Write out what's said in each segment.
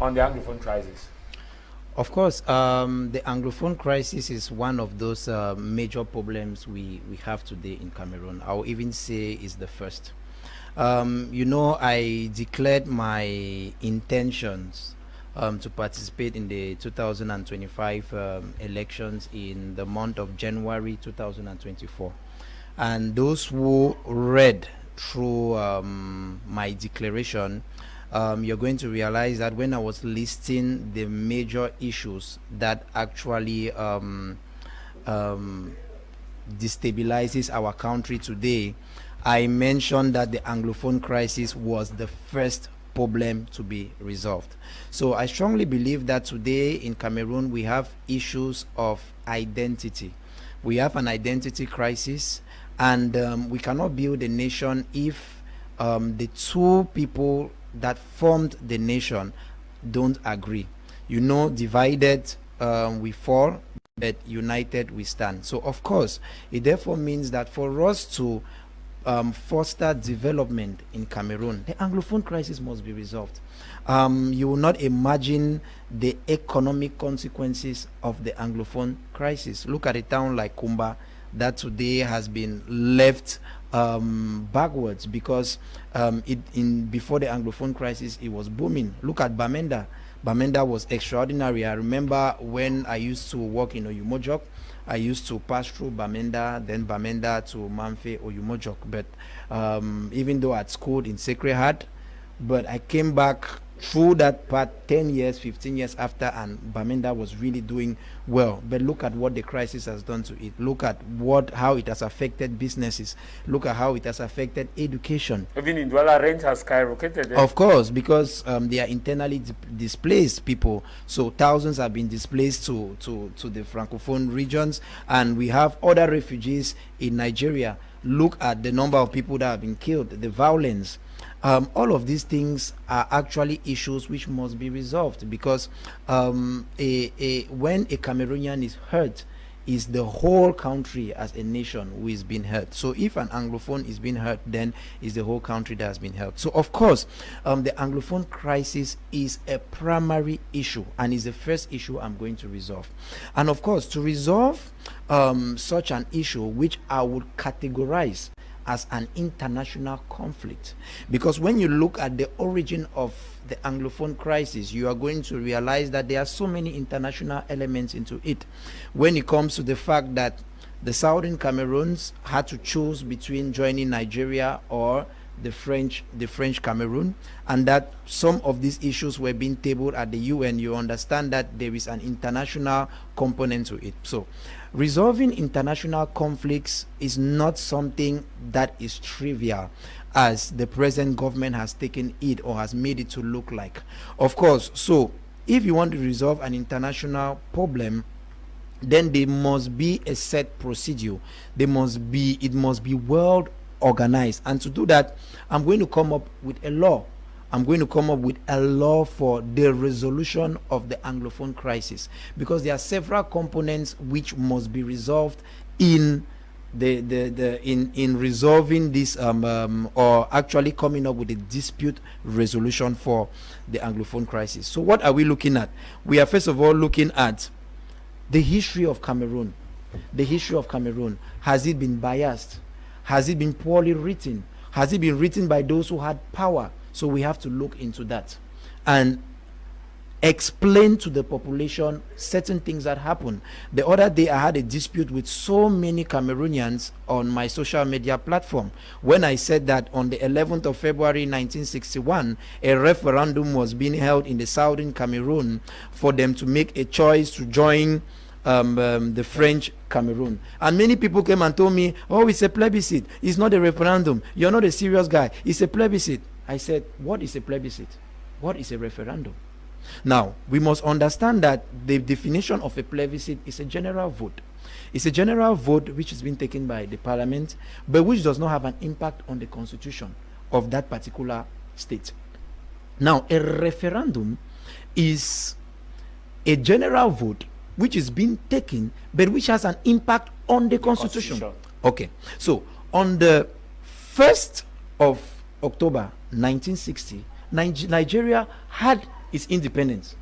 on the Anglophone crisis? Of course, the Anglophone crisis is one of those major problems we have today in Cameroon. I'll even say is the first. I declared my intentions to participate in the 2025 elections in the month of January 2024. And those who read through my declaration, you're going to realize that when I was listing the major issues that actually destabilizes our country today, I mentioned that the Anglophone crisis was the first problem to be resolved. So I strongly believe that today in Cameroon we have issues of identity. We have an identity crisis, and we cannot build a nation if the two people that formed the nation don't agree. Divided we fall, but united we stand. So of course it therefore means that for us to foster development in Cameroon, the Anglophone crisis must be resolved. You will not imagine the economic consequences of the Anglophone crisis. Look at a town like Kumba that today has been left backwards because before the Anglophone crisis it was booming. Look at Bamenda. Bamenda was extraordinary. I remember when I used to work in Oyumojok, I used to pass through Bamenda, then Bamenda to Manfe, Oyumojok. But even though I'd schooled in Sacred Heart, but I came back through that part 10 years, 15 years after, and Bamenda was really doing well. But look at what the crisis has done to it. Look at how it has affected businesses. Look at how it has affected education. Even in Douala, rent has skyrocketed. Of course, because they are internally displaced people. So thousands have been displaced to the Francophone regions, and we have other refugees in Nigeria. Look at the number of people that have been killed, the violence. All of these things are actually issues which must be resolved, because when a Cameroonian is hurt, is the whole country as a nation who is being hurt. So if an Anglophone is being hurt, then is the whole country that has been hurt. So of course, the Anglophone crisis is a primary issue and is the first issue I'm going to resolve. And of course, to resolve such an issue, which I would categorize as an international conflict, because when you look at the origin of the Anglophone crisis, you are going to realize that there are so many international elements into it. When it comes to the fact that the Southern Cameroons had to choose between joining Nigeria or the French Cameroon, and that some of these issues were being tabled at the UN, you understand that there is an international component to it. So resolving international conflicts is not something that is trivial, as the present government has taken it or has made it to look like. Of course, so if you want to resolve an international problem, then there must be a set procedure. It must be well organized, and to do that, I'm going to come up with a law. I'm going to come up with a law for the resolution of the Anglophone crisis, because there are several components which must be resolved in in resolving this or actually coming up with a dispute resolution for the Anglophone crisis. So what are we looking at? We are first of all looking at the history of Cameroon. The history of Cameroon. Has it been biased? Has it been poorly written? Has it been written by those who had power? So we have to look into that and explain to the population certain things that happen. The other day I had a dispute with so many Cameroonians on my social media platform when I said that on the 11th of February 1961 a referendum was being held in the southern Cameroon for them to make a choice to join the French Cameroon, and many people came and told me, oh, it's a plebiscite, it's not a referendum, you're not a serious guy, it's a plebiscite. I said, what is a plebiscite? What is a referendum? Now we must understand that the definition of a plebiscite is a general vote. It's a general vote which has been taken by the parliament, but which does not have an impact on the constitution of that particular state. Now a referendum is a general vote which is being taken but which has an impact on the constitution. Okay, so on the 1st of October 1960, Nigeria had its independence.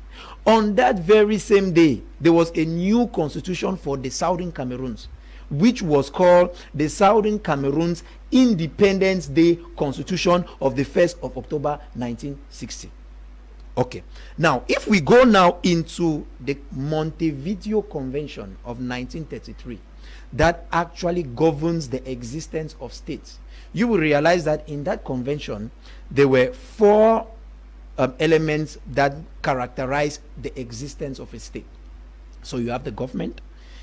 On that very same day, there was a new constitution for the Southern Cameroons, which was called the Southern Cameroons Independence Day Constitution of the 1st of October 1960. Okay, now if we go now into the Montevideo Convention of 1933, that actually governs the existence of states, you will realize that in that convention there were four elements that characterize the existence of a state. So you have the government,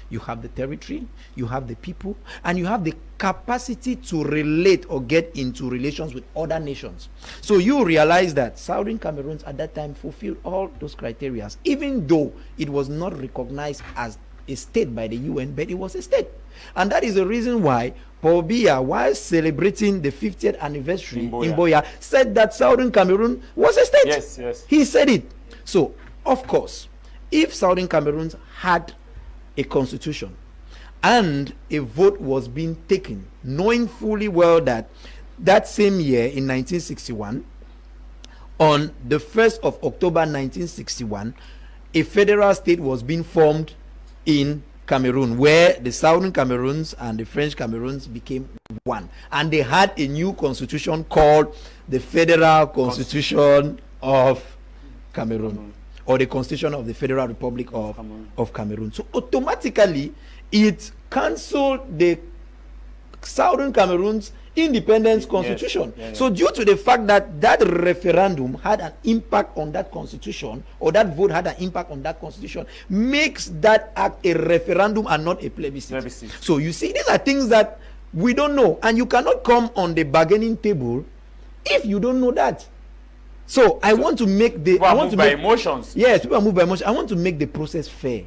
you have the territory, you have the people, and you have the capacity to relate or get into relations with other nations. So you realize that Southern Cameroons at that time fulfilled all those criteria, even though it was not recognized as a state by the UN, but it was a state. And that is the reason why Paul Biya, while celebrating the 50th anniversary in Boya, said that Southern Cameroon was a state. Yes, yes. He said it. So, of course, if Southern Cameroons had a constitution and a vote was being taken, knowing fully well that that same year in 1961, on the 1st of October 1961, a federal state was being formed in Cameroon, where the Southern Cameroons and the French Cameroons became one, and they had a new constitution called the Federal Constitution of Cameroon, or the Constitution of the Federal Republic of Cameroon. So automatically it cancelled the Southern Cameroon's independence constitution. Yes. So due to the fact that that referendum had an impact on that constitution, or that vote had an impact on that constitution, makes that act a referendum and not a plebiscite. So you see, these are things that we don't know, and you cannot come on the bargaining table if you don't know that. So I want to make the emotions. Yes, people are moved by emotions. I want to make the process fair.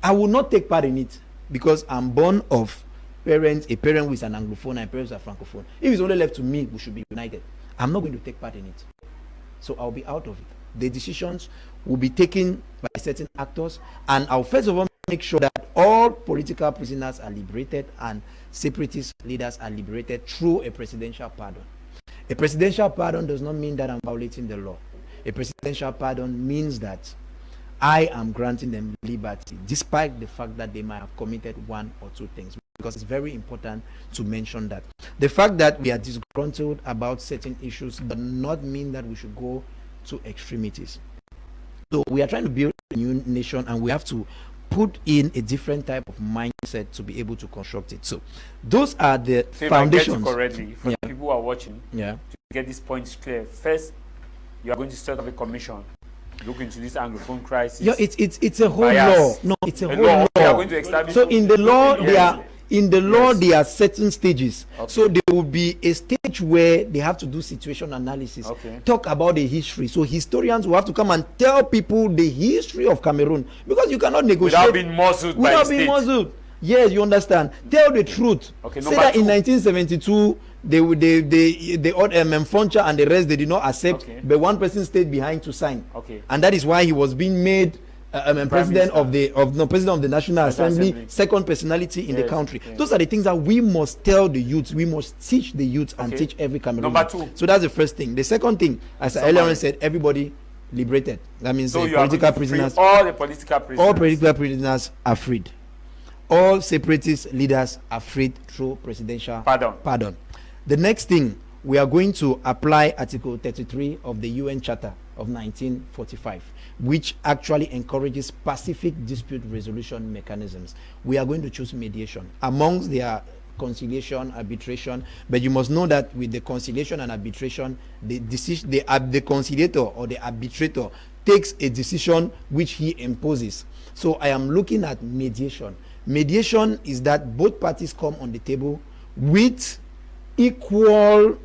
I will not take part in it because I'm born of a parent who is an Anglophone and parents are Francophone. If it's only left to me, we should be united. I'm not going to take part in it. So I'll be out of it. The decisions will be taken by certain actors, and I'll first of all make sure that all political prisoners are liberated and separatist leaders are liberated through a presidential pardon. A presidential pardon does not mean that I'm violating the law. A presidential pardon means that I am granting them liberty, despite the fact that they might have committed one or two things. Because it's very important to mention that. The fact that we are disgruntled about certain issues does not mean that we should go to extremities. So we are trying to build a new nation, and we have to put in a different type of mindset to be able to construct it. So those are the foundations. Correctly, for the people who are watching, to get these points clear. First, you are going to set up a commission. Look into this Anglophone crisis. Yeah, it's a whole law. No, it's a whole law. We are going to establish. So in the law, there are certain stages. So there will be a stage where they have to do situation analysis, talk about the history. So historians will have to come and tell people the history of Cameroon, because you cannot negotiate without being muzzled by the state. Yes, you understand. Tell the truth. Say that in 1972 the Foncha and the rest, they did not accept, but one person stayed behind to sign, and that is why he was being made president of the National Assembly, second personality in the country. Those are the things that we must tell the youths. We must teach the youths and teach every Cameroonian. Number two. So that's the first thing. The second thing, as I earlier said, everybody liberated. That means political prisoners. All the political prisoners. All political prisoners are freed. All separatist leaders are freed through presidential pardon. The next thing, we are going to apply Article 33 of the UN Charter of 1945, which actually encourages pacific dispute resolution mechanisms. We are going to choose mediation amongst their conciliation, arbitration, but you must know that with the conciliation and arbitration, the conciliator or the arbitrator takes a decision which he imposes. So I am looking at mediation. Mediation is that both parties come on the table with equal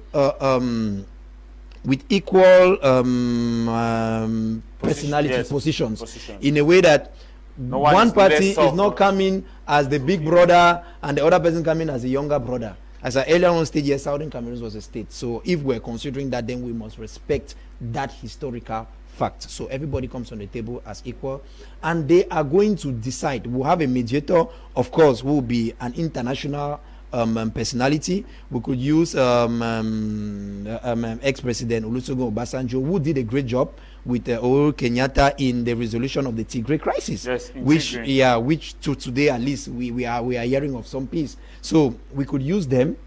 personality positions, in a way that one party is not coming as the big brother and the other person coming as a younger brother. As I earlier on stated, yes, Southern Cameroon was a state. So if we're considering that, then we must respect that historical fact. So everybody comes on the table as equal, and they are going to decide. We'll have a mediator, of course, who will be an international personality. We could use ex-president Olusegun Obasanjo, who did a great job with Uhuru Kenyatta in the resolution of the Tigray crisis. Yes, which Tigray. yeah, which to today at least we are hearing of some peace. So we could use them.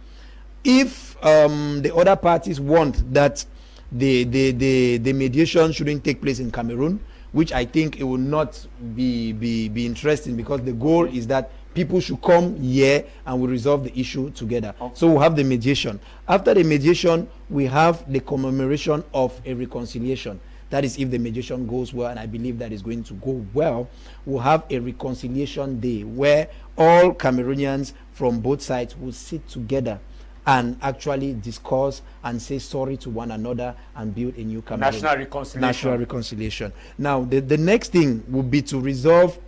If the other parties want that the mediation shouldn't take place in Cameroon, which I think it will not be interesting, because the goal is that people should come here and we resolve the issue together. Okay. So we'll have the mediation. After the mediation, we have the commemoration of a reconciliation. That is if the mediation goes well, and I believe that is going to go well. We'll have a reconciliation day where all Cameroonians from both sides will sit together and actually discuss and say sorry to one another and build a new Cameroon. National reconciliation. National reconciliation. Now, the next thing will be to resolve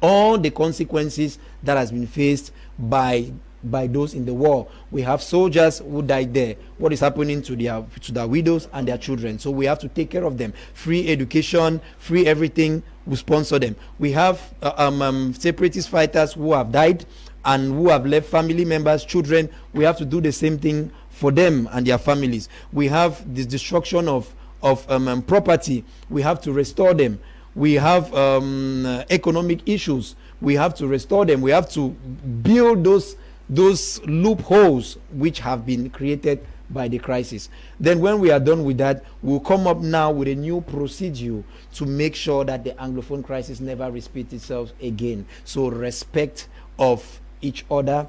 all the consequences that has been faced by those in the war. We have soldiers who died there. What is happening to their widows and their children? So we have to take care of them. Free education, free everything. We sponsor them. We have separatist fighters who have died and who have left family members, children. We have to do the same thing for them and their families. We have this destruction of property. We have to restore them. We have economic issues. We have to restore them. We have to build those loopholes which have been created by the crisis. Then when we are done with that, we'll come up now with a new procedure to make sure that the Anglophone crisis never repeats itself again. So respect of each other,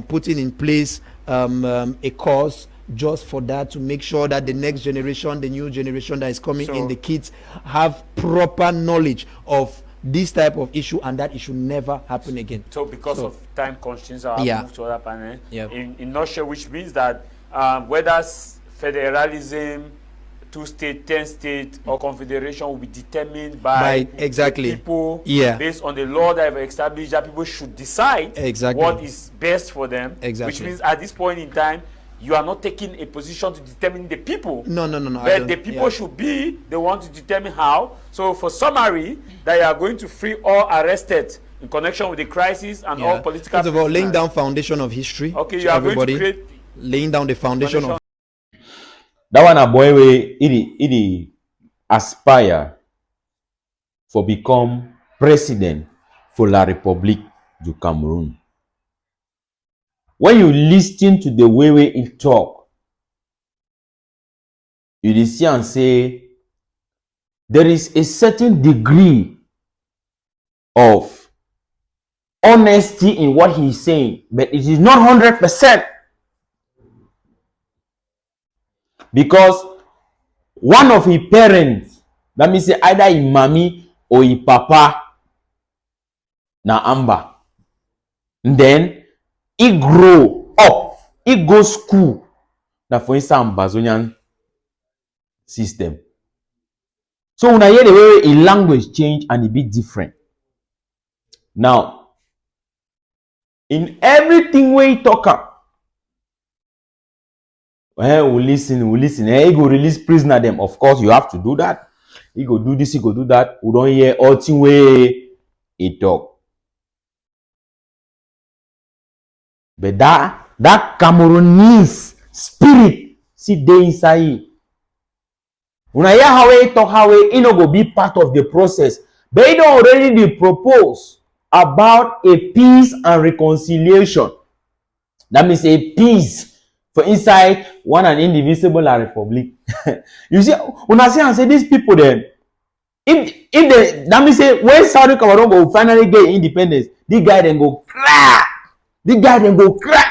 putting in place a course just for that, to make sure that the next generation, the new generation that is coming in, the kids have proper knowledge of this type of issue, and that it should never happen again. So because of time constraints, I'll move to other panel. In nutshell, which means that whether federalism, 2-state, 10-state, or confederation will be determined by exactly people based on the law that have established that people should decide what is best for them. Which means at this point in time, you are not taking a position to determine the people. No. But the people should be the one to determine how. So for summary, that you are going to free all arrested in connection with the crisis and all political. First of all, laying down foundation of history. Okay, you are going to create laying down the foundation of. That one a boy way it aspire for become president for La République du Cameroon. When you listen to the way he talk, you see and say there is a certain degree of honesty in what he is saying, but it is not 100%. Because one of his parents, that means either his mommy or his papa, na Amba. Then he grow up, he go school. Now for instance, Ambazonian system. So when I hear the way a language change and a bit different. Now, in everything we talk about, we listen. He go release prisoner them. Of course, you have to do that. He go do this, he go do that. We don't hear all thing way he talk. But that Cameroonese spirit sit there inside. When I hear how he talk, how he no go be part of the process. But he don't already propose about a peace and reconciliation. That means a peace for inside one and indivisible republic. You see, when I say and say these people then, if they, that means say when Saudi Cameroon go finally get independence, this guy then go cry. This guy then go cry.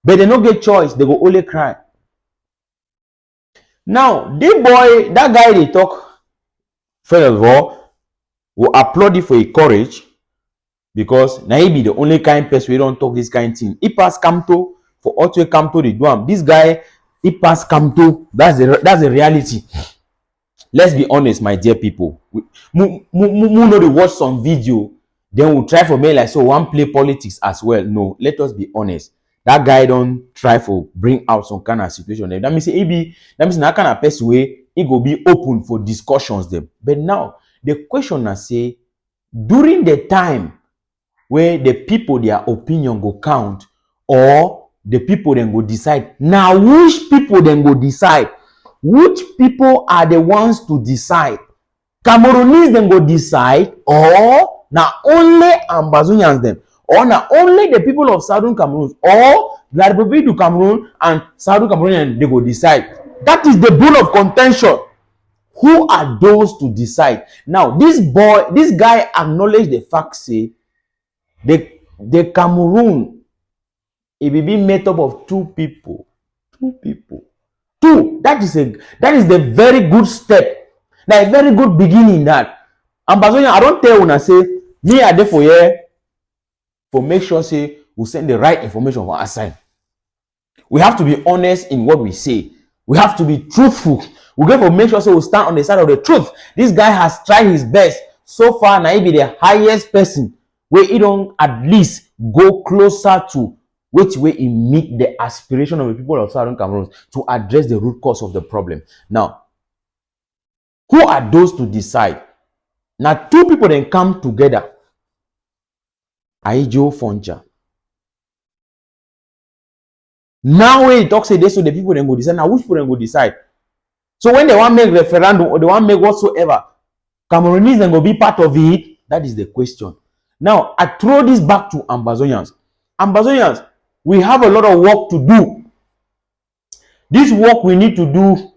But they don't get choice, they go only cry. Now, this boy, that guy they talk, first of all, will applaud you for your courage, because now he be the only kind person we don't talk this kind of thing. He pass Kamto for Otwe Kamto they do him. This guy, he pass Kamto. That's the reality. Let's be honest, my dear people. We know they watch some video, then we'll try for me like so one play politics as well. No, let us be honest. That guy don't try for bring out some kind of situation. That means that kind of person way he go be open for discussions them. But now the question I say, during the time where the people their opinion go count, or the people then go decide. Now which people then go decide which people are the ones to decide? Cameroonese then go decide, or now only Ambazonians them, or now only the people of Southern Cameroon, or La Republique du Cameroon and Southern Cameroon they go decide. That is the bone of contention. Who are those to decide? Now, this guy acknowledged the fact, say, the Cameroon, it will be made up of two people. That is the very good step. That a very good beginning. That Ambazonian, I don't tell when I say me are there for here for make sure say we send the right information for our side. We have to be honest in what we say. We have to be truthful. We get to make sure so we stand on the side of the truth. This guy has tried his best. So far, now he be the highest person where he don't at least go closer to which way he meet the aspiration of the people of Southern Cameroon to address the root cause of the problem. Now, who are those to decide? Now, two people then come together. Aijo Foncha. Now when he talks say this, so the people then go decide. Now which people then go decide? So when they want to make referendum or they want to make whatsoever, Cameroonese then go be part of it. That is the question. Now I throw this back to Ambazonians. Ambazonians, we have a lot of work to do. This work we need to do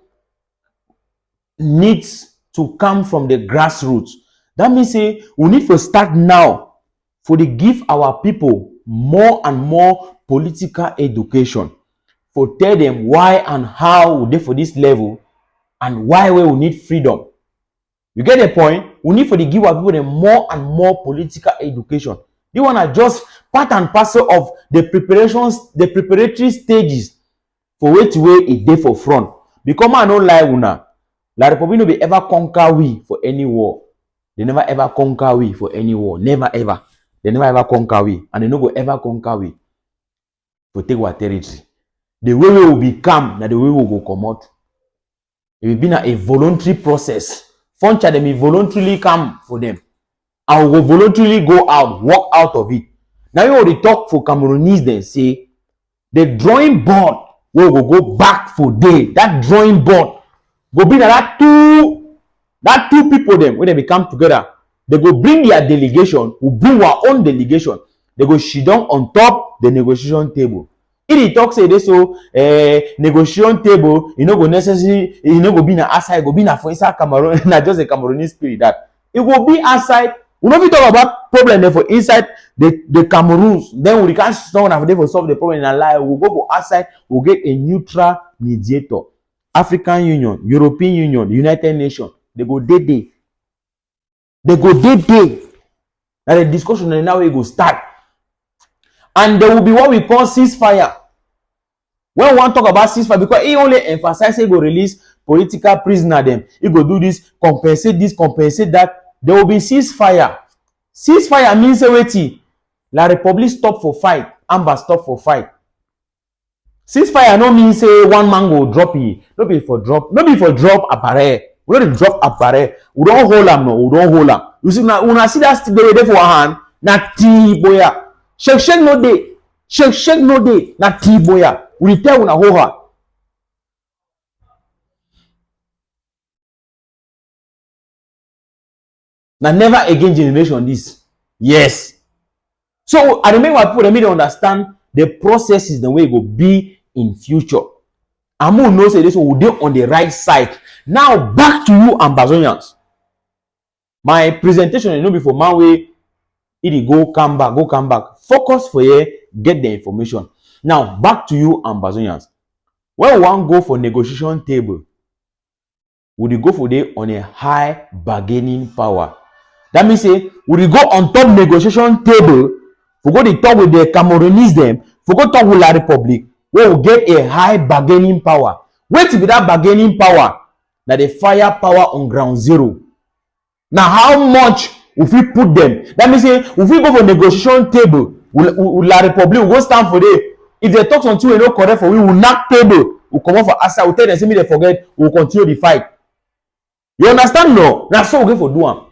needs to come from the grassroots. That means say we need to start now for to give our people more and more political education. For tell them why and how they for this level and why we need freedom. You get the point? We need for to give our people more and more political education. They want to just part and parcel of the preparations, the preparatory stages for which way a day for front. Because I don't lie una. La Republic no be ever conquer we for any war. They never ever conquer we for any war. Never ever. They never ever conquer we. And they no go ever conquer we for take our territory. The way we will become, that the way we will go come out. It will be a voluntary process. Funcha them will voluntarily come for them. And we will voluntarily go out, walk out of it. Now you already talk for Cameroonese then say, the drawing board will go back for day. That drawing board will be that two people them, when they come together, they go bring their delegation, we bring our own delegation. They go sit down on top the negotiation table. If he talks say this so negotiation table, you know go necessary, you know go be na outside, go be na for inside Cameroon, not just a Cameroonese spirit that it will be outside. We don't talk about problem there for inside the Cameroons. Then we can't someone have for solve the problem in a lie. We'll go for outside, we'll get a neutral mediator. African Union, European Union, United Nations, they go day. They go day. Now the discussion and now we go start. And there will be what we call ceasefire. When we want to talk about ceasefire, because he only emphasizes he go release political prisoner them. He go do this, compensate that. There will be ceasefire. Ceasefire means wait. La Republic stop for fight. Amba stop for fight. Ceasefire no mean say one man go drop it. No be for drop appareil. We don't drop appareil. We don't hold them no. We don't hold them. You see now, when I see that stick there for a hand, na ti boya. Shake no day. Shake no day. Na ti boya. We tell una hold her. Now never again generation this. Yes. So I remember people they need to understand the processes the way it will be in future. Amu knows say this will be on the right side. Now back to you Ambazonians. My presentation you know before man way it go come back. Focus for here, get the information. Now back to you Ambazonians. When we want go for negotiation table, would you go for there on a high bargaining power? That means say, we go on top negotiation table, we go to talk with the Cameroonese them, we go talk with La Republic, we will get a high bargaining power. Wait to be that bargaining power? Now the firepower on ground zero. Now how much if we put them? That means say, if we go for negotiation table, with La Republic, we go stand for there. If they talk until we no correct for we will knock table, we come out for outside, we tell them say me they forget, we will continue the fight. You understand no? Now so we go for do one.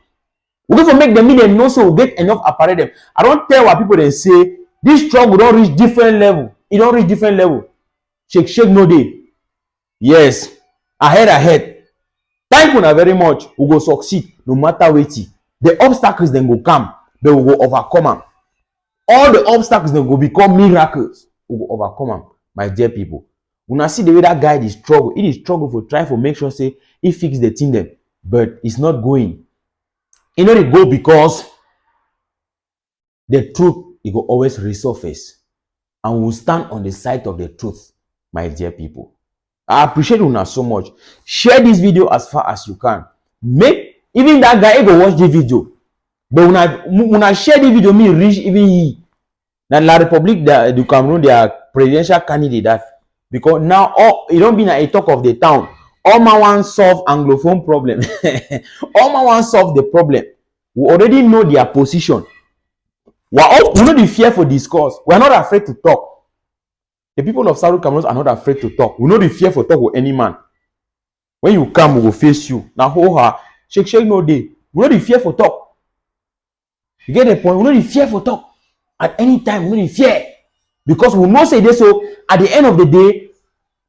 We're going to make them mean know so we get enough apparel them. I don't tell what people they say this struggle don't reach different level. It don't reach different level. Shake no day. Yes. Ahead. Thank you very much. We go succeed no matter what. The obstacles then go come, they will go overcome them. All the obstacles then go become miracles. We go overcome them, my dear people. When I see the way that guy is struggle, it is struggle for try for make sure say he fix the thing them, but it's not going. You know it go because the truth it will always resurface, and we'll stand on the side of the truth, my dear people. I appreciate you now so much. Share this video as far as you can. Make even that guy go watch the video. But when I share the video, me reach even he. Now La Republic, the Cameroon, they are presidential candidate that because now all it don't be a talk of the town. All my want solve Anglophone problem. All my want solve the problem. We already know their position. We know the fear for discourse. We are not afraid to talk. The people of South Cameroon are not afraid to talk. We know the fear for talk with any man. When you come, we will face you. Now, shake no day. We know the fear for talk. You get the point? We know the fear for talk. At any time, we know the fear. Because we know say this, so at the end of the day,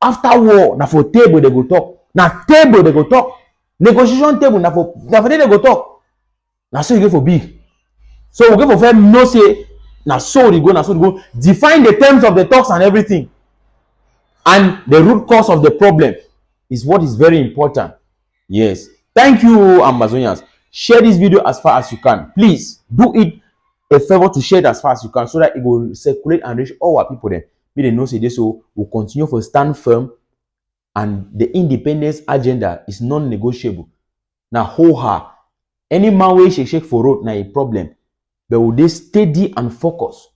after war, now for table they go talk. Now table they go talk. Negotiation table, now for they go talk. Now so you go for big. So we go for fair no say. Now so they go, define the terms of the talks and everything. And the root cause of the problem is what is very important. Yes. Thank you, Amazonians. Share this video as far as you can. Please do it a favor to share it as far as you can so that it will circulate and reach all our people there. May they know say this, so we'll continue to stand firm, and the independence agenda is non-negotiable. Now, any man way shake for road na a problem. But will they steady and focus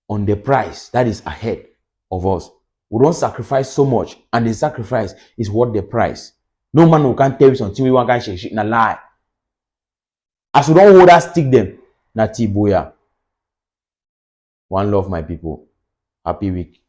on the prize that is ahead of us? We don't sacrifice so much, and the sacrifice is worth the price. No man who can tell you something we want to shake na lie. As we don't hold that stick them, na tiboya. One love, my people. Happy week.